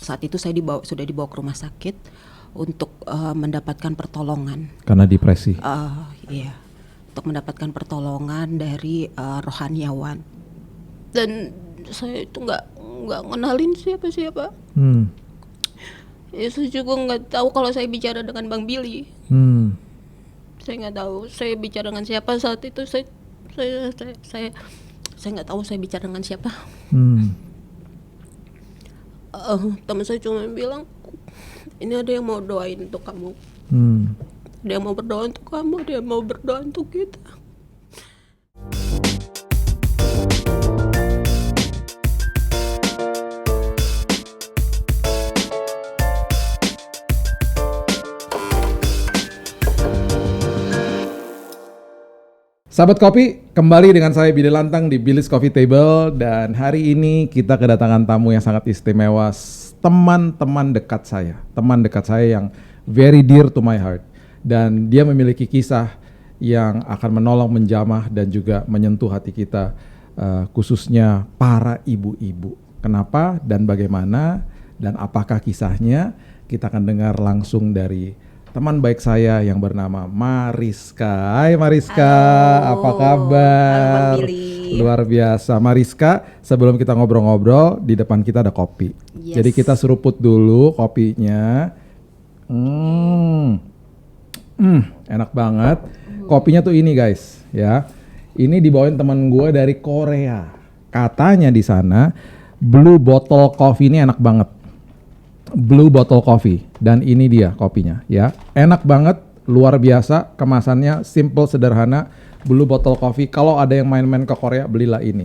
saat itu saya sudah dibawa ke rumah sakit untuk mendapatkan pertolongan. Karena depresi. Iya, untuk mendapatkan pertolongan dari rohaniawan. Dan saya itu nggak ngenalin siapa-siapa. Ya, saya juga nggak tahu kalau saya bicara dengan Bang Billy. Saya nggak tahu saya bicara dengan siapa saat itu. Saya nggak tahu saya bicara dengan siapa. Teman saya cuma bilang, ini ada yang mau doain untuk kamu. Ada yang mau berdoa untuk kamu, ada yang mau berdoa untuk kita. Sahabat kopi, kembali dengan saya Billy Lantang di Billy's Coffee Table, dan hari ini kita kedatangan tamu yang sangat istimewa, teman dekat saya yang very dear to my heart, dan dia memiliki kisah yang akan menolong, menjamah dan juga menyentuh hati kita, khususnya para ibu-ibu. Kenapa dan bagaimana dan apakah kisahnya, kita akan dengar langsung dari teman baik saya yang bernama Mariska. Hai Mariska, halo, apa kabar? Halo, luar biasa. Mariska, sebelum kita ngobrol-ngobrol, di depan kita ada kopi. Yes. Jadi kita seruput dulu kopinya. Enak banget. Kopinya tuh ini guys, ya. Ini dibawain teman gue dari Korea. Katanya di sana Blue Bottle Coffee ini enak banget. Blue Bottle Coffee, dan ini dia kopinya ya, enak banget, luar biasa, kemasannya simple, sederhana. Blue Bottle Coffee, kalau ada yang main-main ke Korea belilah ini,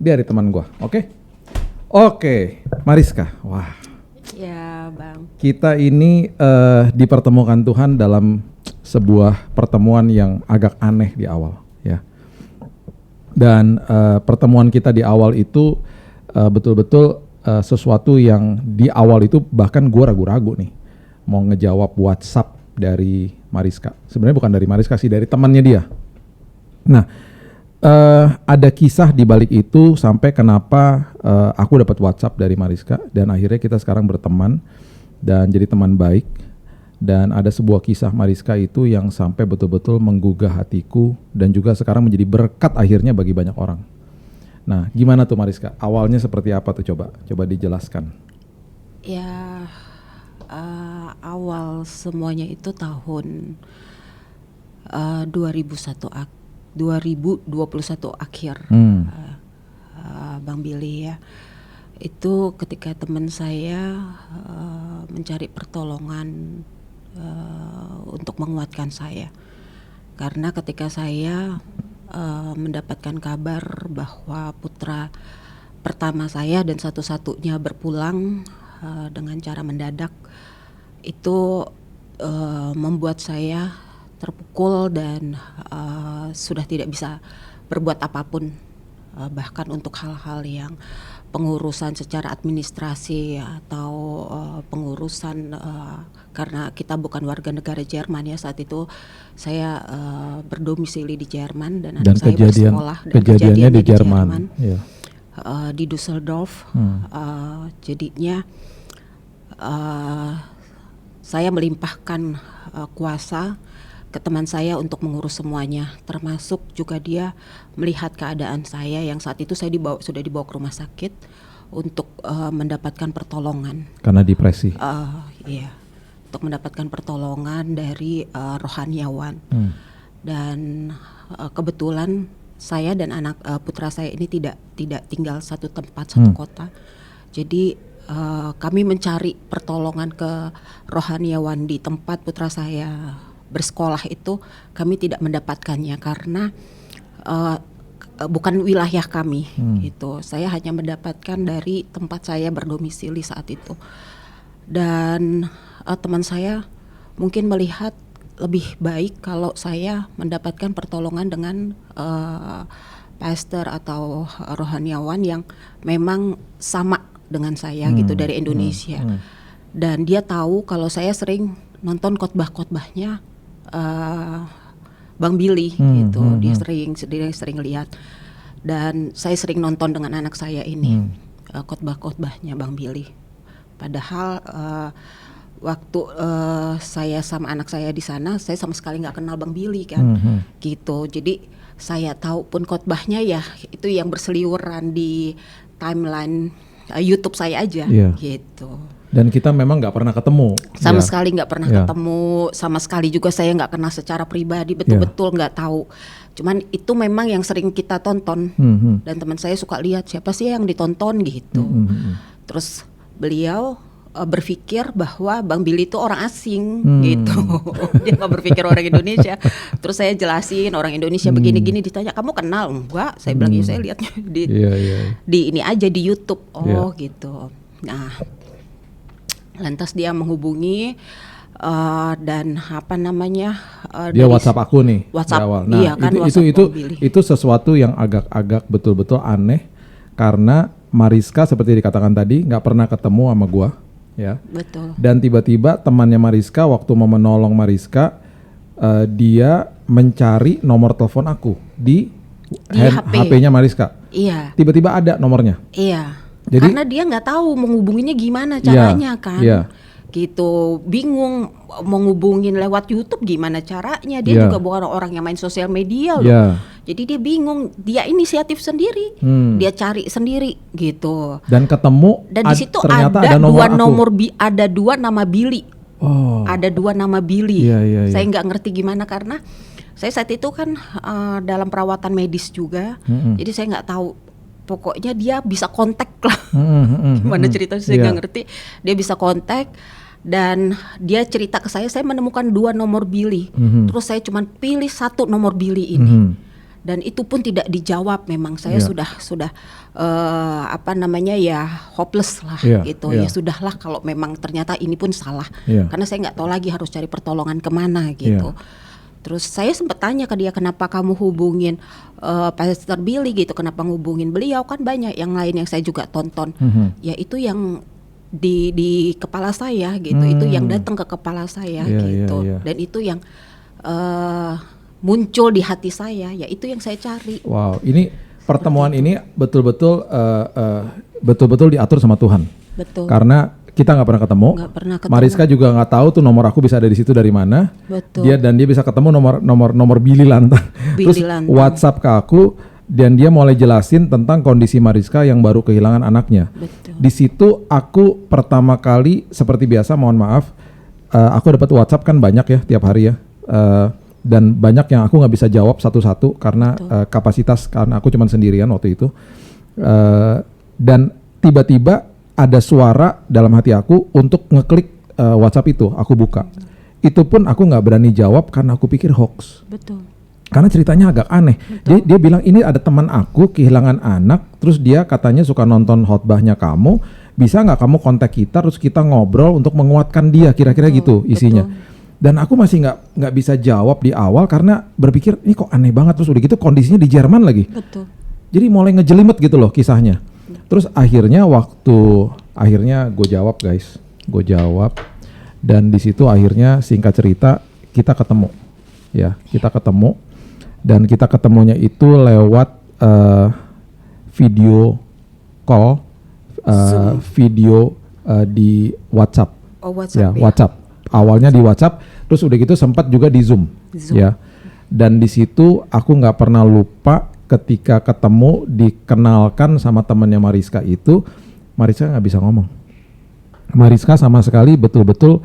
dia dari teman gua. Oke, Mariska, wah ya bang, kita ini dipertemukan Tuhan dalam sebuah pertemuan yang agak aneh di awal ya, dan pertemuan kita di awal itu betul-betul sesuatu yang di awal itu bahkan gue ragu-ragu nih mau ngejawab WhatsApp dari Mariska. Sebenarnya bukan dari Mariska sih, dari temannya dia. Nah, ada kisah di balik itu sampai kenapa aku dapat WhatsApp dari Mariska, dan akhirnya kita sekarang berteman dan jadi teman baik. Dan ada sebuah kisah Mariska itu yang sampai betul-betul menggugah hatiku dan juga sekarang menjadi berkat akhirnya bagi banyak orang. Nah, gimana tuh Mariska? Awalnya seperti apa tuh, coba dijelaskan. Ya, awal semuanya itu tahun 2021 akhir, Bang Billy ya. Itu ketika teman saya mencari pertolongan untuk menguatkan saya. Karena ketika saya mendapatkan kabar bahwa putra pertama saya dan satu-satunya berpulang dengan cara mendadak, itu membuat saya terpukul dan sudah tidak bisa berbuat apapun, bahkan untuk hal-hal yang pengurusan secara administrasi atau pengurusan karena kita bukan warga negara Jerman ya, saat itu saya berdomisili di Jerman dan anak saya bersekolah, dan kejadiannya di Jerman. Yeah. Di Düsseldorf. Jadinya saya melimpahkan kuasa ke teman saya untuk mengurus semuanya, termasuk juga dia melihat keadaan saya yang saat itu saya sudah dibawa ke rumah sakit untuk mendapatkan pertolongan. Karena depresi. Iya, untuk mendapatkan pertolongan dari rohaniawan. Dan kebetulan saya dan anak putra saya ini tidak tinggal satu tempat, satu kota. Jadi kami mencari pertolongan ke rohaniawan di tempat putra saya bersekolah itu, kami tidak mendapatkannya karena bukan wilayah kami. Gitu. Saya hanya mendapatkan dari tempat saya berdomisili saat itu. Dan teman saya mungkin melihat lebih baik kalau saya mendapatkan pertolongan dengan pastor atau rohaniawan yang memang sama dengan saya gitu, dari Indonesia. Dan dia tahu kalau saya sering nonton khotbah-khotbahnya Bang Billy gitu. Dia sering lihat, dan saya sering nonton dengan anak saya ini khotbah-khotbahnya Bang Billy. Padahal waktu saya sama anak saya di sana, saya sama sekali nggak kenal Bang Billy kan, gitu. Jadi saya tahu pun khotbahnya ya itu yang berseliweran di timeline YouTube saya aja, gitu. Dan kita memang nggak pernah ketemu. Sama sekali nggak pernah ketemu, sama sekali juga saya nggak kenal secara pribadi, betul-betul nggak tahu. Cuman itu memang yang sering kita tonton, dan teman saya suka lihat siapa sih yang ditonton gitu. Terus beliau berpikir bahwa Bang Billy itu orang asing gitu. Dia nggak berpikir orang Indonesia. Terus saya jelasin orang Indonesia begini-gini, ditanya kamu kenal? Enggak, saya bilang ya saya lihatnya di ini aja di YouTube. Gitu. Nah, lantas dia menghubungi dan apa namanya? Dia WhatsApp aku nih. WhatsApp, awal. Nah, iya kan, itu sesuatu yang agak betul-betul aneh karena Mariska seperti dikatakan tadi nggak pernah ketemu sama gua. Ya. Betul. Dan tiba-tiba temannya Mariska waktu mau menolong Mariska, dia mencari nomor telepon aku di HP-nya Mariska. Iya. Tiba-tiba ada nomornya. Iya. Jadi, karena dia nggak tahu menghubunginya gimana caranya kan. Gitu, bingung mau ngubungin lewat YouTube gimana caranya. Dia juga bukan orang yang main sosial media loh. Jadi dia bingung, dia inisiatif sendiri, dia cari sendiri gitu. Dan ketemu. Dan di situ ada dua nama Billy. Ada dua nama Billy. Saya nggak ngerti gimana karena saya saat itu kan dalam perawatan medis juga. Jadi saya nggak tahu. Pokoknya dia bisa kontak lah. Gimana ceritanya saya nggak ngerti. Dia bisa kontak dan dia cerita ke saya menemukan 2 nomor Billy. Terus saya cuma pilih 1 nomor Billy ini. Dan itu pun tidak dijawab. Memang saya sudah apa namanya ya hopeless lah gitu. Ya sudahlah kalau memang ternyata ini pun salah. Karena saya nggak tahu lagi harus cari pertolongan kemana gitu. Terus saya sempat tanya ke dia, kenapa kamu hubungin Pastor Billy gitu, kenapa ngubungin beliau, kan banyak yang lain yang saya juga tonton. Ya itu yang di kepala saya gitu, itu yang datang ke kepala saya gitu. Dan itu yang muncul di hati saya, ya itu yang saya cari. Wow, ini pertemuan ini betul-betul diatur sama Tuhan. Betul. Karena kita nggak pernah ketemu. Mariska juga nggak tahu tuh nomor aku bisa ada di situ dari mana. Betul. Dia bisa ketemu nomor Billy Lantang. Terus WhatsApp ke aku dan dia mulai jelasin tentang kondisi Mariska yang baru kehilangan anaknya. Betul. Di situ aku pertama kali seperti biasa, mohon maaf, aku dapat WhatsApp kan banyak ya tiap hari ya. Dan banyak yang aku nggak bisa jawab satu-satu karena kapasitas, karena aku cuma sendirian waktu itu. Dan tiba-tiba ada suara dalam hati aku untuk ngeklik WhatsApp itu, aku buka. Itu pun aku nggak berani jawab karena aku pikir hoax. Betul. Karena ceritanya agak aneh. Dia bilang ini ada teman aku kehilangan anak, terus dia katanya suka nonton khotbahnya kamu, bisa nggak kamu kontak kita, terus kita ngobrol untuk menguatkan dia, kira-kira gitu isinya. Dan aku masih nggak bisa jawab di awal karena berpikir ini kok aneh banget, terus udah gitu kondisinya di Jerman lagi. Betul. Jadi mulai ngejelimet gitu loh kisahnya. Terus akhirnya gue jawab guys, dan di situ akhirnya singkat cerita kita ketemu, dan kita ketemunya itu lewat video call, video di WhatsApp, WhatsApp. Awalnya di WhatsApp, terus udah gitu sempat juga di Zoom. Ya, dan di situ aku nggak pernah lupa. Ketika ketemu dikenalkan sama temannya Mariska itu, Mariska nggak bisa ngomong. Mariska sama sekali betul-betul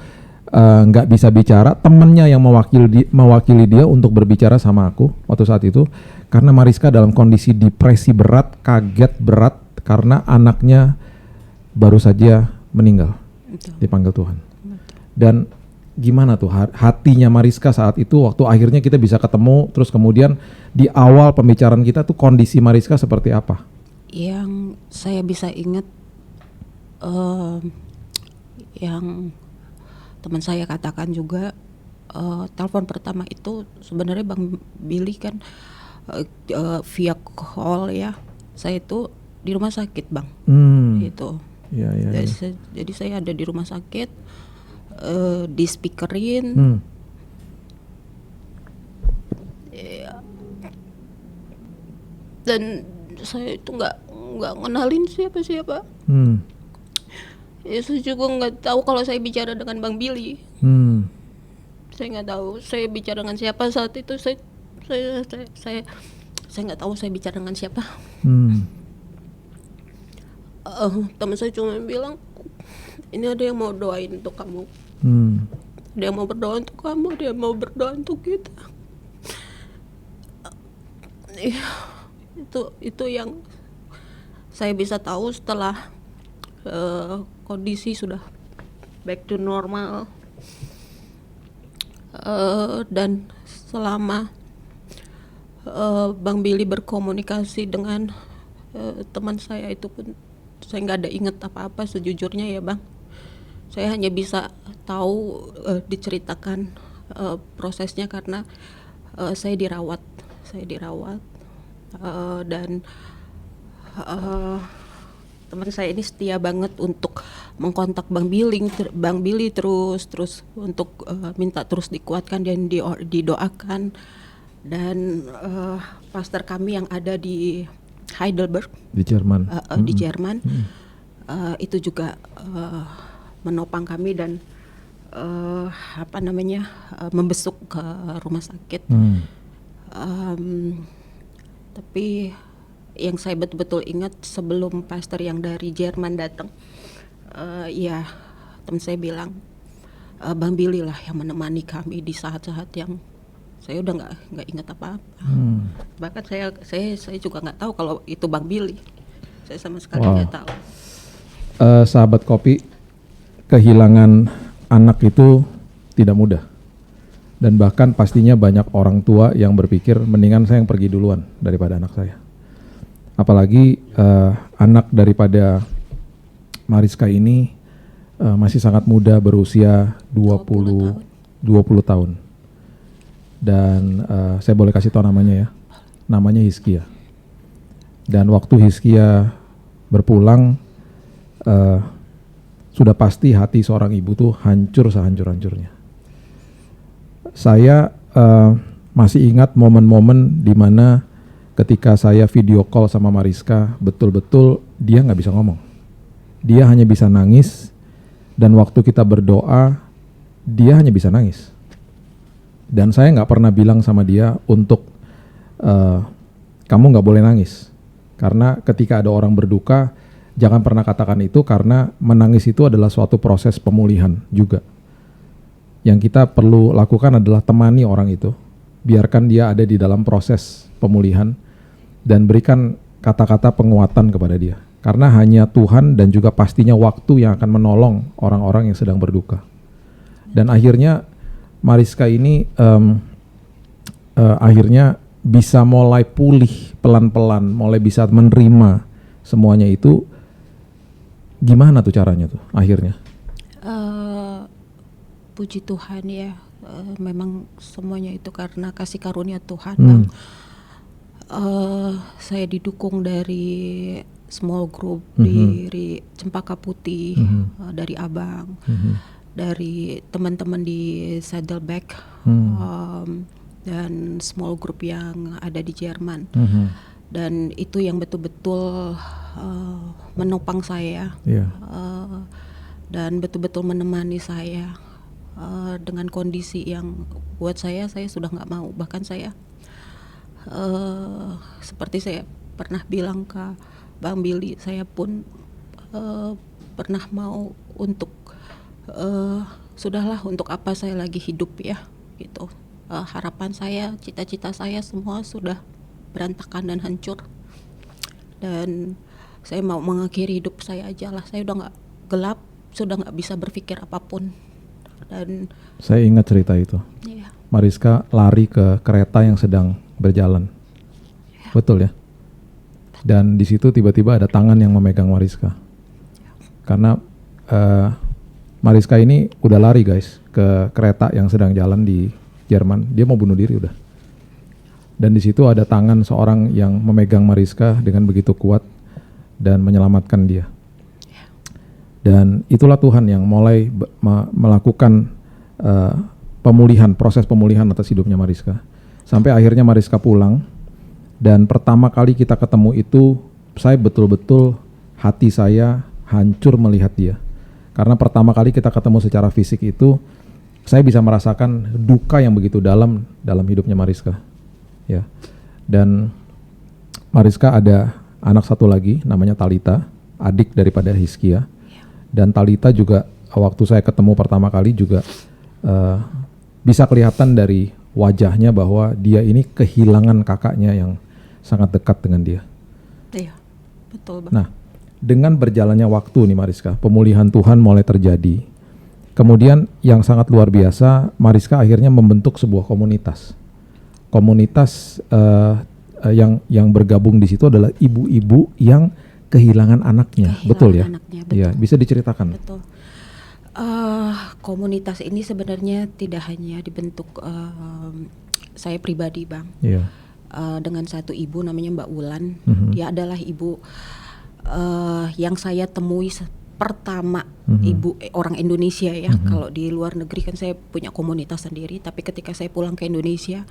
nggak bisa bicara. Temannya yang mewakili dia untuk berbicara sama aku waktu saat itu, karena Mariska dalam kondisi depresi berat, kaget berat karena anaknya baru saja meninggal, dipanggil Tuhan. Dan gimana tuh hatinya Mariska saat itu waktu akhirnya kita bisa ketemu, terus kemudian di awal pembicaraan kita tuh kondisi Mariska seperti apa? Yang saya bisa ingat yang teman saya katakan juga, telepon pertama itu sebenarnya Bang Billy kan via call ya, saya itu di rumah sakit Bang, gitu. Jadi saya ada di rumah sakit, di speakerin, dan saya itu nggak ngenalin siapa-siapa. Ya, saya juga nggak tahu kalau saya bicara dengan Bang Billy. Saya nggak tahu saya bicara dengan siapa saat itu. Saya nggak tahu saya bicara dengan siapa. Teman saya cuma bilang, ini ada yang mau doain untuk kamu. Dia mau berdoa untuk kamu, dia mau berdoa untuk kita. Itu yang saya bisa tahu setelah kondisi sudah back to normal. Dan selama Bang Billy berkomunikasi dengan teman saya itu pun saya nggak ada inget apa-apa sejujurnya ya Bang. Saya hanya bisa tahu diceritakan prosesnya karena saya dirawat dan teman saya ini setia banget untuk mengkontak Bang Billy terus untuk minta terus dikuatkan dan didoakan. Dan pastor kami yang ada di Heidelberg Di Jerman. di Jerman itu juga menopang kami dan membesuk ke rumah sakit. Tapi yang saya betul-betul ingat sebelum pastor yang dari Jerman datang, ya teman saya bilang Bang Billy lah yang menemani kami di saat-saat yang saya udah nggak ingat apa-apa. Bahkan saya juga nggak tahu kalau itu Bang Billy. Saya sama sekali nggak tahu. Sahabat Kopi, kehilangan anak itu tidak mudah. Dan bahkan pastinya banyak orang tua yang berpikir mendingan saya yang pergi duluan daripada anak saya. Apalagi anak daripada Mariska ini masih sangat muda, berusia 20 tahun. Dan saya boleh kasih tahu namanya ya. Namanya Hizkia. Dan waktu Hizkia berpulang, sudah pasti hati seorang ibu tuh hancur sehancur-hancurnya. Saya masih ingat momen-momen di mana ketika saya video call sama Mariska, betul-betul dia nggak bisa ngomong. Dia hanya bisa nangis, dan waktu kita berdoa, dia hanya bisa nangis. Dan saya nggak pernah bilang sama dia untuk kamu nggak boleh nangis. Karena ketika ada orang berduka, jangan pernah katakan itu karena menangis itu adalah suatu proses pemulihan juga. Yang kita perlu lakukan adalah temani orang itu. Biarkan dia ada di dalam proses pemulihan dan berikan kata-kata penguatan kepada dia. Karena hanya Tuhan dan juga pastinya waktu yang akan menolong orang-orang yang sedang berduka. Dan akhirnya Mariska ini akhirnya bisa mulai pulih pelan-pelan, mulai bisa menerima semuanya itu. Gimana tuh caranya tuh akhirnya? Puji Tuhan ya, memang semuanya itu karena kasih karunia Tuhan Bang. Saya didukung dari small group dari Cempaka Putih, dari Abang, dari teman-teman di Saddleback, dan small group yang ada di Jerman. Dan itu yang betul-betul menopang saya, dan betul-betul menemani saya dengan kondisi yang buat saya sudah nggak mau. Bahkan saya seperti saya pernah bilang ke Bang Billy, saya pun pernah mau untuk sudahlah, untuk apa saya lagi hidup ya gitu. Harapan saya, cita-cita saya semua sudah berantakan dan hancur, dan saya mau mengakhiri hidup saya aja lah. Saya udah nggak gelap, sudah nggak bisa berpikir apapun. Dan saya ingat cerita itu. Mariska lari ke kereta yang sedang berjalan, betul ya? Dan di situ tiba-tiba ada tangan yang memegang Mariska. Karena Mariska ini udah lari guys ke kereta yang sedang jalan di Jerman. Dia mau bunuh diri udah. Dan di situ ada tangan seorang yang memegang Mariska dengan begitu kuat dan menyelamatkan dia. Dan itulah Tuhan yang mulai melakukan pemulihan, proses pemulihan atas hidupnya Mariska. Sampai akhirnya Mariska pulang, dan pertama kali kita ketemu itu saya betul-betul hati saya hancur melihat dia. Karena pertama kali kita ketemu secara fisik itu, saya bisa merasakan duka yang begitu dalam hidupnya Mariska. Ya. Dan Mariska ada anak satu lagi namanya Talita, adik daripada Hizkia. Dan Talita juga waktu saya ketemu pertama kali juga bisa kelihatan dari wajahnya bahwa dia ini kehilangan kakaknya yang sangat dekat dengan dia. Iya, betul Bang. Nah, dengan berjalannya waktu nih Mariska, pemulihan Tuhan mulai terjadi. Kemudian yang sangat luar biasa, Mariska akhirnya membentuk sebuah komunitas. Komunitas yang bergabung di situ adalah ibu-ibu yang kehilangan anaknya, betul ya? Anaknya, betul. Ya, bisa diceritakan. Betul. Komunitas ini sebenarnya tidak hanya dibentuk saya pribadi Bang. Iya. Dengan satu ibu namanya Mbak Wulan. Dia adalah ibu yang saya temui pertama, ibu orang Indonesia ya. Kalau di luar negeri kan saya punya komunitas sendiri, tapi ketika saya pulang ke Indonesia,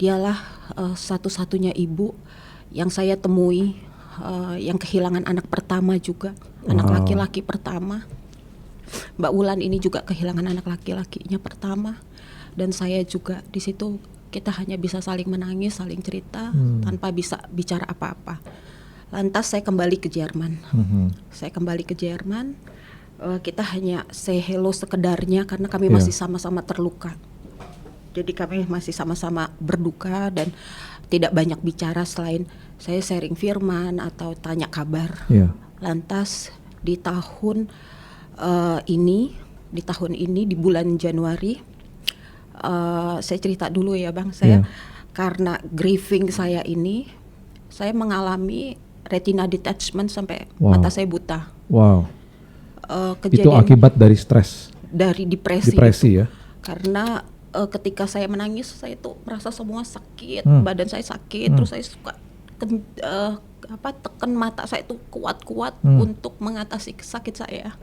dialah satu-satunya ibu yang saya temui yang kehilangan anak pertama juga, anak laki-laki pertama. Mbak Wulan ini juga kehilangan anak laki-lakinya pertama, dan saya juga di situ. Kita hanya bisa saling menangis, saling cerita tanpa bisa bicara apa-apa. Lantas saya kembali ke Jerman. Saya kembali ke Jerman. Kita hanya say hello sekedarnya karena kami masih sama-sama terluka. Jadi kami masih sama-sama berduka dan tidak banyak bicara selain saya sharing firman atau tanya kabar. Lantas di tahun ini di bulan Januari. Saya cerita dulu ya Bang, saya karena grieving saya ini, saya mengalami retina detachment sampai mata saya buta. Wow. Itu Kejadian akibat dari stres? Dari depresi itu. Ya? Karena ketika saya menangis, saya tuh merasa semua sakit, badan saya sakit, terus saya suka tekan mata saya itu kuat-kuat untuk mengatasi sakit saya.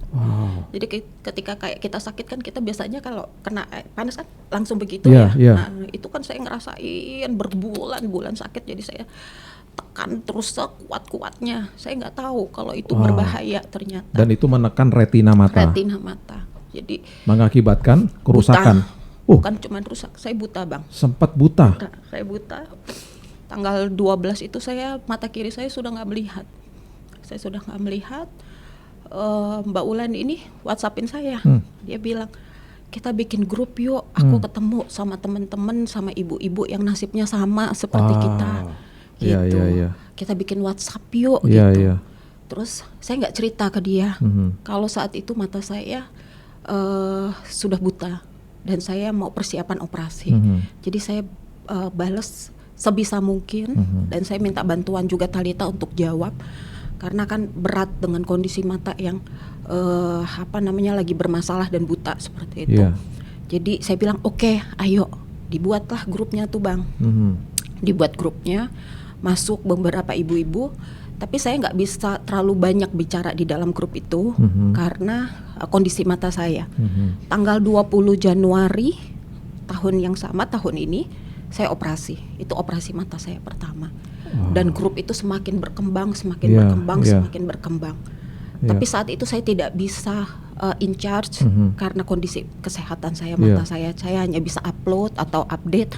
Jadi ketika kayak kita sakit kan kita biasanya kalau kena panas kan langsung begitu ya. Nah itu kan saya ngerasain berbulan-bulan sakit, jadi saya tekan terus sekuat-kuatnya. Saya nggak tahu kalau itu berbahaya ternyata. Dan itu menekan retina mata. Retina mata. Jadi mengakibatkan kerusakan. Bukan cuma rusak, saya buta Bang. Sempat buta. Saya buta. Tanggal 12 itu mata kiri saya sudah nggak melihat. Saya sudah nggak melihat. Mbak Ulan ini WhatsAppin saya. Dia bilang, kita bikin grup yuk. Aku ketemu sama teman-teman, sama ibu-ibu yang nasibnya sama seperti kita. Gitu. Kita bikin WhatsApp yuk. Gitu. Terus saya nggak cerita ke dia. Kalau saat itu mata saya sudah buta dan saya mau persiapan operasi. Jadi saya balas sebisa mungkin dan saya minta bantuan juga Talita untuk jawab karena kan berat dengan kondisi mata yang lagi bermasalah dan buta seperti itu. Jadi saya bilang oke, ayo dibuatlah grupnya tuh Bang. Dibuat grupnya, masuk beberapa ibu-ibu, tapi saya nggak bisa terlalu banyak bicara di dalam grup itu karena kondisi mata saya. Tanggal 20 Januari tahun yang sama, tahun ini saya operasi, itu operasi mata saya pertama. Dan grup itu semakin berkembang. Tapi saat itu saya tidak bisa in charge karena kondisi kesehatan saya, mata saya hanya bisa upload atau update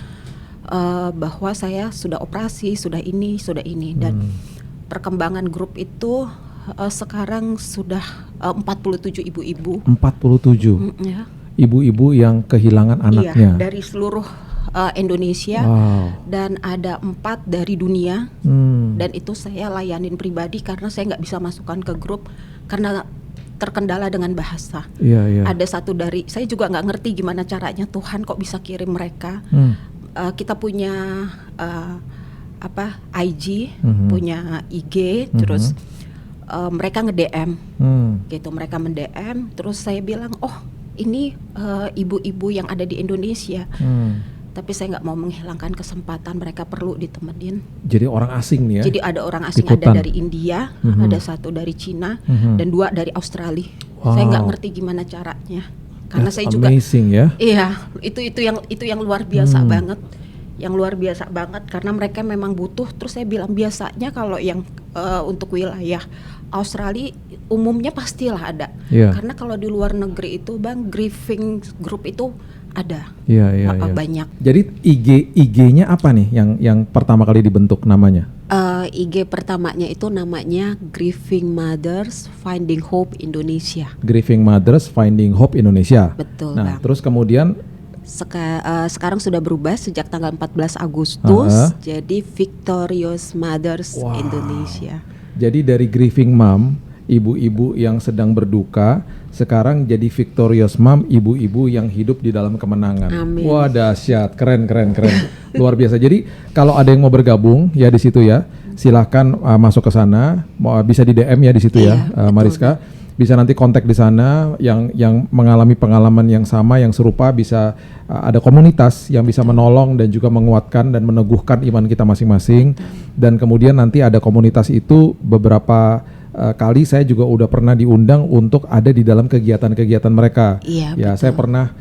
bahwa saya sudah operasi, sudah ini. Dan perkembangan grup itu sekarang sudah 47 ibu-ibu. 47? Ibu-ibu yang kehilangan anaknya? Iya, dari seluruh Indonesia dan ada 4 dari dunia dan itu saya layanin pribadi karena saya nggak bisa masukkan ke grup karena terkendala dengan bahasa. Ada satu dari saya juga nggak ngerti gimana caranya Tuhan kok bisa kirim mereka. Kita punya IG, punya IG, terus mereka nge-DM gitu, mereka men-DM, terus saya bilang ini ibu-ibu yang ada di Indonesia. Tapi saya nggak mau menghilangkan kesempatan, mereka perlu ditemenin. Jadi orang asing nih ya? Jadi ada orang asing, ada dari India, ada satu dari Cina, dan 2 dari Australia. Saya nggak ngerti gimana caranya, karena saya juga amazing ya? Iya, itu yang luar biasa banget. yang luar biasa banget karena mereka memang butuh. Terus saya bilang biasanya kalau yang untuk wilayah Australia umumnya pastilah ada. Karena kalau di luar negeri itu Bang, grieving group itu ada. Banyak. Jadi IG-nya apa nih yang pertama kali dibentuk namanya? IG pertamanya itu namanya Grieving Mothers Finding Hope Indonesia. Grieving Mothers Finding Hope Indonesia. Betul, Nah, Bang. terus kemudian sekarang sudah berubah sejak tanggal 14 Agustus jadi Victorious Mothers Indonesia. Jadi dari Grieving Mom, ibu-ibu yang sedang berduka, sekarang jadi Victorious Mom, ibu-ibu yang hidup di dalam kemenangan. Amin. Wah, dahsyat, keren. Luar biasa. Jadi kalau ada yang mau bergabung ya di situ ya, silahkan masuk ke sana, bisa di DM ya di situ ya, Mariska. Bisa nanti kontak di sana yang mengalami pengalaman yang sama, yang serupa, bisa ada komunitas yang bisa menolong dan juga menguatkan dan meneguhkan iman kita masing-masing. Dan kemudian nanti ada komunitas itu beberapa kali saya juga udah pernah diundang untuk ada di dalam kegiatan-kegiatan mereka. Iya, saya pernah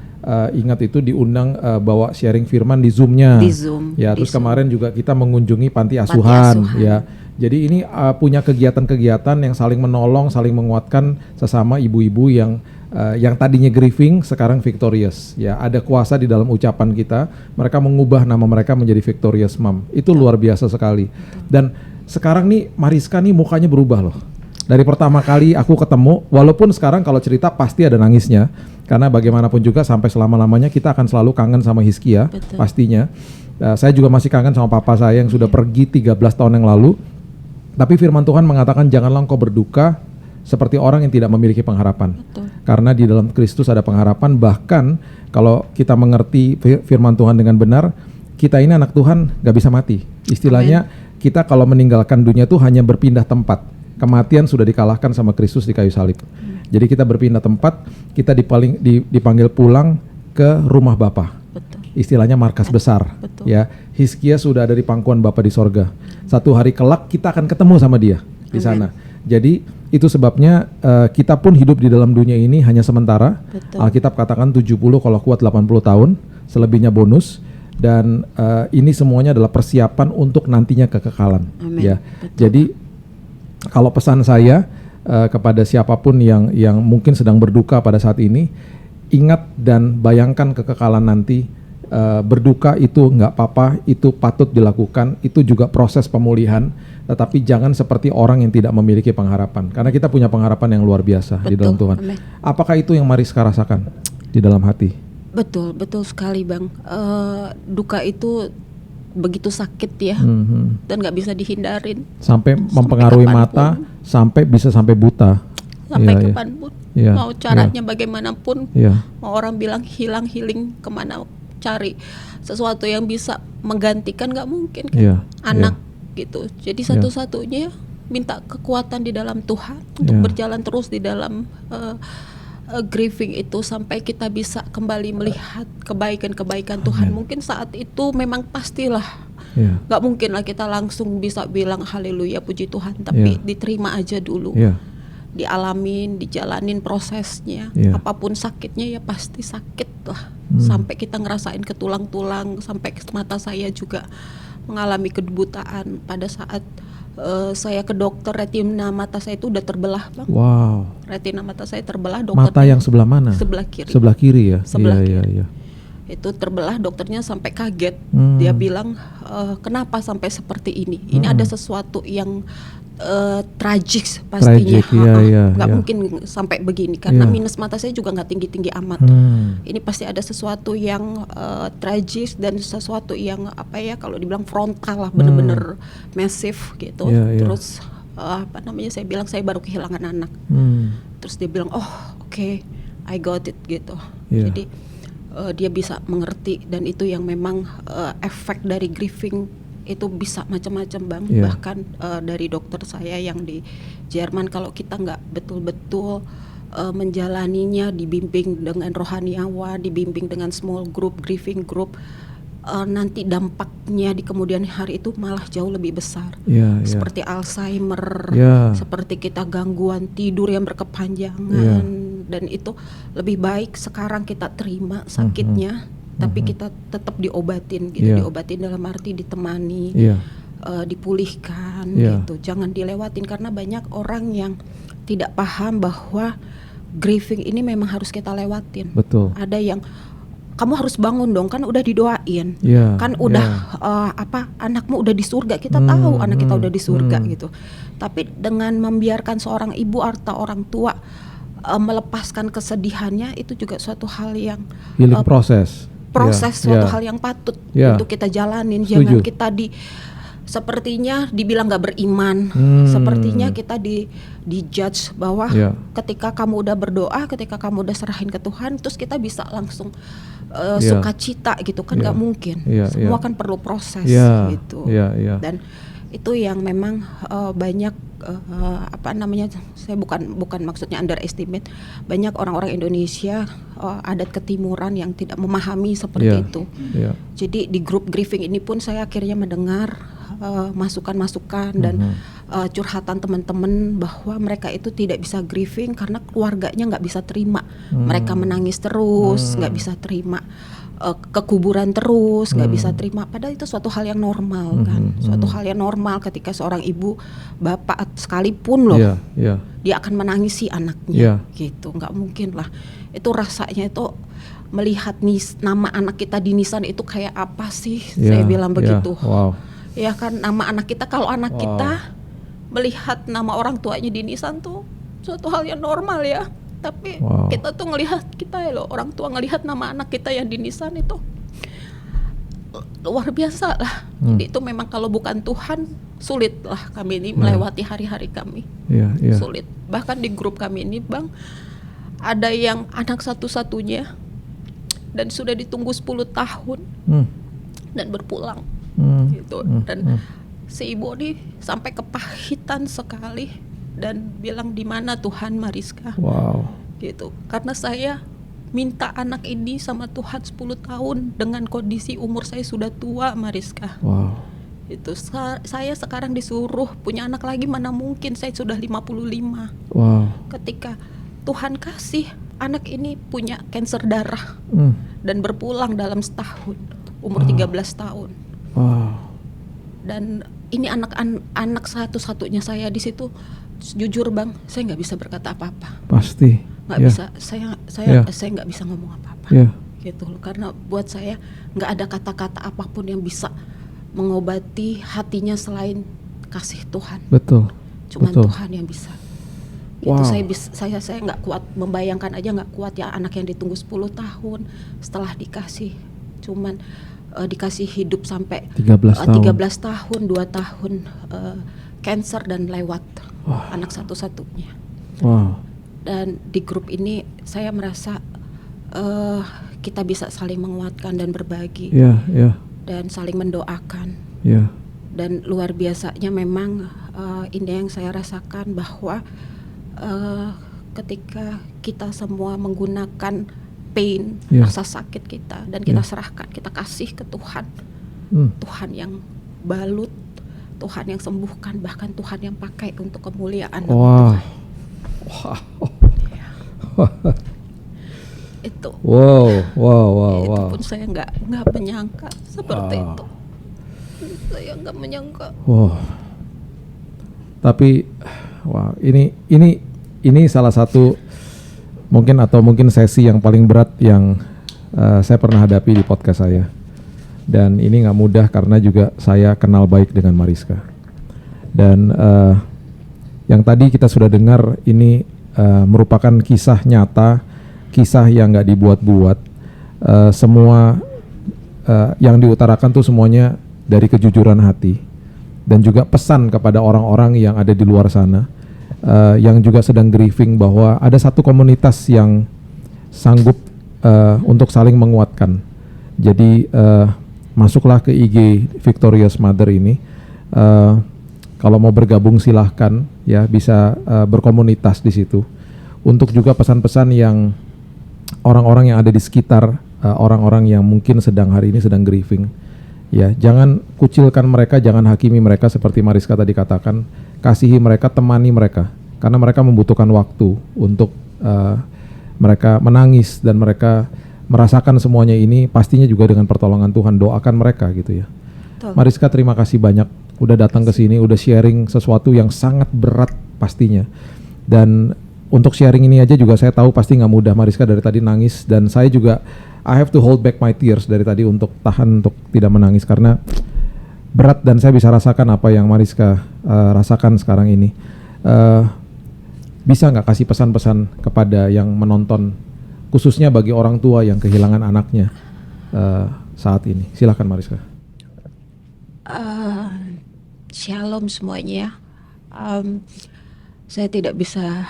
ingat itu diundang bawa sharing firman di Zoom-nya. Di Zoom. Ya, terus kemarin juga kita mengunjungi panti asuhan. Ya. Jadi ini punya kegiatan-kegiatan yang saling menolong, saling menguatkan sesama ibu-ibu yang tadinya grieving sekarang victorious. Ya, ada kuasa di dalam ucapan kita. Mereka mengubah nama mereka menjadi Victorious Mom. Itu luar biasa sekali. Dan sekarang nih Mariska nih mukanya berubah loh. Dari pertama kali aku ketemu, walaupun sekarang kalau cerita pasti ada nangisnya, karena bagaimanapun juga sampai selama-lamanya kita akan selalu kangen sama Hizkia, pastinya. Saya juga masih kangen sama papa saya yang sudah pergi 13 tahun yang lalu. Tapi firman Tuhan mengatakan janganlah engkau berduka seperti orang yang tidak memiliki pengharapan. Karena di dalam Kristus ada pengharapan, bahkan kalau kita mengerti firman Tuhan dengan benar, kita ini anak Tuhan gak bisa mati. Istilahnya kita kalau meninggalkan dunia itu hanya berpindah tempat. Kematian sudah dikalahkan sama Kristus di kayu salib. Jadi kita berpindah tempat, kita dipanggil pulang ke rumah Bapa. Istilahnya markas besar. Ya, Hizkia sudah ada di pangkuan Bapa di sorga. Satu hari kelak kita akan ketemu sama Dia di sana. Jadi itu sebabnya kita pun hidup di dalam dunia ini hanya sementara. Alkitab katakan 70 kalau kuat 80 tahun, selebihnya bonus. Dan ini semuanya adalah persiapan untuk nantinya kekekalan. Ya, jadi kalau pesan saya kepada siapapun yang mungkin sedang berduka pada saat ini, ingat dan bayangkan kekekalan nanti. Berduka itu nggak apa-apa, itu patut dilakukan, itu juga proses pemulihan, tetapi jangan seperti orang yang tidak memiliki pengharapan, karena kita punya pengharapan yang luar biasa di dalam Tuhan. Apakah itu yang Mariska rasakan di dalam hati? Betul sekali Bang. Duka itu begitu sakit ya, dan nggak bisa dihindarin. Sampai mempengaruhi mata, sampai buta. Sampai kapanpun, mau caranya bagaimanapun, mau orang bilang healing kemana, cari sesuatu yang bisa menggantikan nggak mungkin kan, anak gitu. Jadi satu-satunya minta kekuatan di dalam Tuhan untuk berjalan terus di dalam grieving itu sampai kita bisa kembali melihat kebaikan-kebaikan Tuhan. Mungkin saat itu memang pastilah nggak mungkin lah kita langsung bisa bilang haleluya puji Tuhan, tapi diterima aja dulu. Dialamin, dijalanin prosesnya. Apapun sakitnya ya pasti sakit lah. Sampai kita ngerasain ke tulang-tulang, sampai mata saya juga mengalami kebutaan. Pada saat saya ke dokter, retina mata saya itu udah terbelah Bang. Wow. Retina mata saya terbelah. Mata yang sebelah mana? Sebelah kiri. Sebelah kiri ya? Sebelah kiri. Itu terbelah, dokternya sampai kaget. Dia bilang kenapa sampai seperti ini? Ini ada sesuatu yang tragis pastinya. Nggak mungkin sampai begini karena minus mata saya juga nggak tinggi-tinggi amat. Ini pasti ada sesuatu yang tragis dan sesuatu yang apa ya, kalau dibilang frontal lah, bener-bener masif gitu. Terus saya bilang saya baru kehilangan anak. Terus dia bilang okay, I got it gitu. Jadi dia bisa mengerti, dan itu yang memang efek dari grieving itu bisa macam-macam Bang. Bahkan dari dokter saya yang di Jerman, kalau kita nggak betul-betul menjalaninya, dibimbing dengan rohaniawan, dibimbing dengan small group, grieving group, nanti dampaknya di kemudian hari itu malah jauh lebih besar. Seperti Alzheimer, seperti kita gangguan tidur yang berkepanjangan, dan itu lebih baik sekarang kita terima sakitnya, tapi kita tetap diobatin gitu, Iya. diobatin dalam arti ditemani, Iya. dipulihkan Iya. gitu, jangan dilewatin karena banyak orang yang tidak paham bahwa grieving ini memang harus kita lewatin. Betul. Ada yang kamu harus bangun dong, kan udah didoain, Iya. kan udah anakmu udah di surga, kita tahu anak kita udah di surga gitu. Tapi dengan membiarkan seorang ibu atau orang tua melepaskan kesedihannya, itu juga suatu hal yang Healing proses. suatu hal yang patut untuk kita jalanin. Setuju. Jangan kita sepertinya dibilang gak beriman, sepertinya kita di judge bahwa ketika kamu udah berdoa, ketika kamu udah serahin ke Tuhan, terus kita bisa langsung sukacita gitu kan, gak mungkin. Semua kan perlu proses gitu. Dan itu yang memang banyak saya bukan maksudnya underestimate, banyak orang-orang Indonesia adat ketimuran yang tidak memahami seperti itu. Jadi di grup grieving ini pun saya akhirnya mendengar masukan-masukan dan curhatan teman-teman bahwa mereka itu tidak bisa grieving karena keluarganya nggak bisa terima, mereka menangis terus, nggak bisa terima ke kuburan terus, nggak bisa terima. Padahal itu suatu hal yang normal kan, suatu hal yang normal ketika seorang ibu, bapak sekalipun loh, dia akan menangisi anaknya, gitu, nggak mungkin lah. Itu rasanya itu melihat nama anak kita di nisan itu kayak apa sih? Saya bilang begitu. Ya kan, nama anak kita, kalau anak kita melihat nama orang tuanya di nisan tuh suatu hal yang normal ya. Tapi kita tuh ngelihat, kita ya loh, orang tua ngelihat nama anak kita yang di nisan itu luar biasa lah. Jadi itu memang kalau bukan Tuhan, sulit lah kami ini melewati hari-hari kami. Sulit. Bahkan di grup kami ini Bang, ada yang anak satu-satunya dan sudah ditunggu 10 tahun dan berpulang gitu. Dan si ibu nih sampai kepahitan sekali dan bilang, di mana Tuhan Mariska? Gitu. Karena saya minta anak ini sama Tuhan 10 tahun dengan kondisi umur saya sudah tua, Mariska. Itu saya sekarang disuruh punya anak lagi, mana mungkin, saya sudah 55. Ketika Tuhan kasih anak ini punya kanker darah dan berpulang dalam setahun, umur 13 tahun. Dan ini anak satu-satunya saya di situ. Jujur Bang, saya nggak bisa berkata apa-apa. Pasti. Nggak bisa. Saya nggak bisa ngomong apa-apa. Gitu loh. Karena buat saya nggak ada kata-kata apapun yang bisa mengobati hatinya selain kasih Tuhan. Betul. Cuman Tuhan yang bisa. Itu saya nggak kuat membayangkan aja, nggak kuat ya, anak yang ditunggu 10 tahun setelah dikasih cuman dikasih hidup sampai 13 tahun, 2 tahun cancer dan lewat. Anak satu-satunya. Dan di grup ini saya merasa kita bisa saling menguatkan dan berbagi, dan saling mendoakan. Dan luar biasanya memang ini yang saya rasakan bahwa ketika kita semua menggunakan pain, rasa sakit kita, dan kita serahkan, kita kasih ke Tuhan, Tuhan yang balut, Tuhan yang sembuhkan, bahkan Tuhan yang pakai untuk kemuliaan Tuhan. Itu. Itu pun saya nggak menyangka seperti itu. Saya nggak menyangka. Tapi ini salah satu mungkin sesi yang paling berat yang saya pernah hadapi di podcast saya. Dan ini nggak mudah karena juga saya kenal baik dengan Mariska. Dan yang tadi kita sudah dengar ini merupakan kisah nyata, kisah yang nggak dibuat-buat. Semua yang diutarakan tuh semuanya dari kejujuran hati. Dan juga pesan kepada orang-orang yang ada di luar sana, yang juga sedang grieving, bahwa ada satu komunitas yang sanggup untuk saling menguatkan. Jadi masuklah ke IG Victorious Mother ini. Kalau mau bergabung silahkan ya, bisa berkomunitas di situ. Untuk juga pesan-pesan yang orang-orang yang ada di sekitar orang-orang yang mungkin hari ini sedang grieving. Ya, jangan kucilkan mereka, jangan hakimi mereka seperti Mariska tadi katakan. Kasihi mereka, temani mereka, karena mereka membutuhkan waktu untuk mereka menangis dan mereka merasakan semuanya ini pastinya juga dengan pertolongan Tuhan. Doakan mereka gitu ya. Betul. Mariska, terima kasih banyak udah datang ke sini, udah sharing sesuatu yang sangat berat pastinya. Dan untuk sharing ini aja juga saya tahu pasti nggak mudah. Mariska dari tadi nangis dan saya juga I have to hold back my tears dari tadi untuk tahan untuk tidak menangis karena berat, dan saya bisa rasakan apa yang Mariska rasakan sekarang ini. Bisa nggak kasih pesan-pesan kepada yang menonton, khususnya bagi orang tua yang kehilangan anaknya saat ini? Silakan Mariska. Shalom semuanya. Saya tidak bisa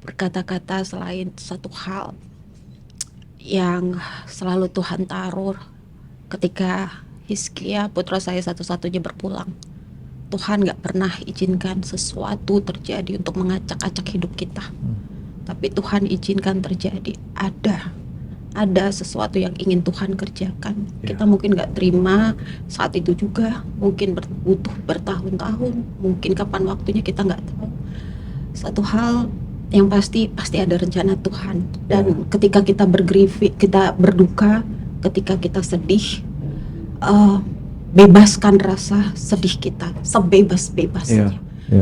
berkata-kata selain satu hal yang selalu Tuhan taruh ketika Hizkia putra saya satu-satunya berpulang. Tuhan gak pernah izinkan sesuatu terjadi untuk mengacak-acak hidup kita, tapi Tuhan izinkan terjadi. Ada sesuatu yang ingin Tuhan kerjakan. Kita mungkin gak terima saat itu juga, mungkin butuh bertahun-tahun, mungkin kapan waktunya kita gak tahu. Satu hal yang pasti ada rencana Tuhan. Dan ketika kita kita berduka, ketika kita sedih, bebaskan rasa sedih kita sebebas-bebasnya.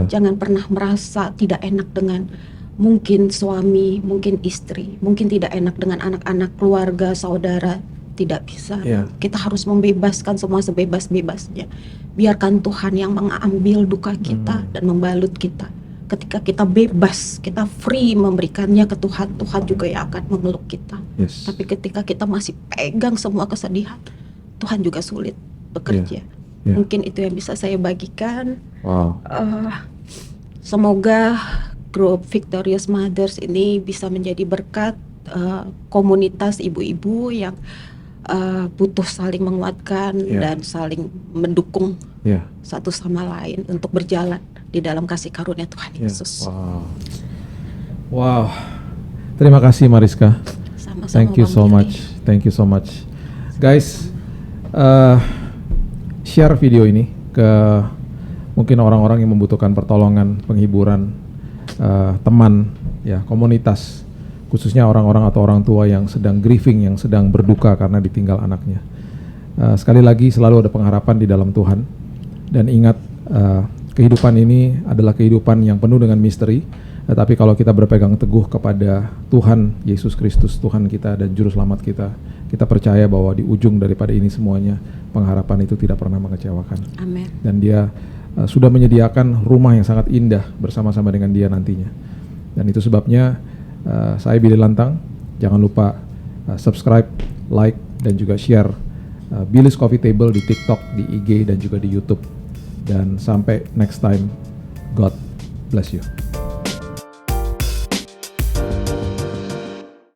Jangan pernah merasa tidak enak dengan mungkin suami, mungkin istri, mungkin tidak enak dengan anak-anak, keluarga, saudara. Tidak bisa. Kita harus membebaskan semua sebebas-bebasnya. Biarkan Tuhan yang mengambil duka kita dan membalut kita. Ketika kita bebas, kita free memberikannya ke Tuhan, Tuhan juga yang akan memeluk kita. Tapi ketika kita masih pegang semua kesedihan, Tuhan juga sulit bekerja. Mungkin itu yang bisa saya bagikan. Semoga grup Victorious Mothers ini bisa menjadi berkat, komunitas ibu-ibu yang butuh saling menguatkan dan saling mendukung satu sama lain untuk berjalan di dalam kasih karunia Tuhan Yesus. Wow. Terima kasih Mariska. Sama-sama. Thank you so much. Guys, share video ini ke mungkin orang-orang yang membutuhkan pertolongan, penghiburan, teman, komunitas, khususnya orang-orang atau orang tua yang sedang grieving, yang sedang berduka karena ditinggal anaknya. Sekali lagi, selalu ada pengharapan di dalam Tuhan. Dan ingat, kehidupan ini adalah kehidupan yang penuh dengan misteri. Tetapi kalau kita berpegang teguh kepada Tuhan Yesus Kristus, Tuhan kita dan Juru Selamat kita, kita percaya bahwa di ujung daripada ini semuanya, pengharapan itu tidak pernah mengecewakan. Amin. Dan Dia sudah menyediakan rumah yang sangat indah bersama-sama dengan Dia nantinya. Dan itu sebabnya saya Billy Lantang. Jangan lupa subscribe, like, dan juga share Billy's Coffee Table di TikTok, di IG, dan juga di YouTube. Dan sampai next time, God bless you.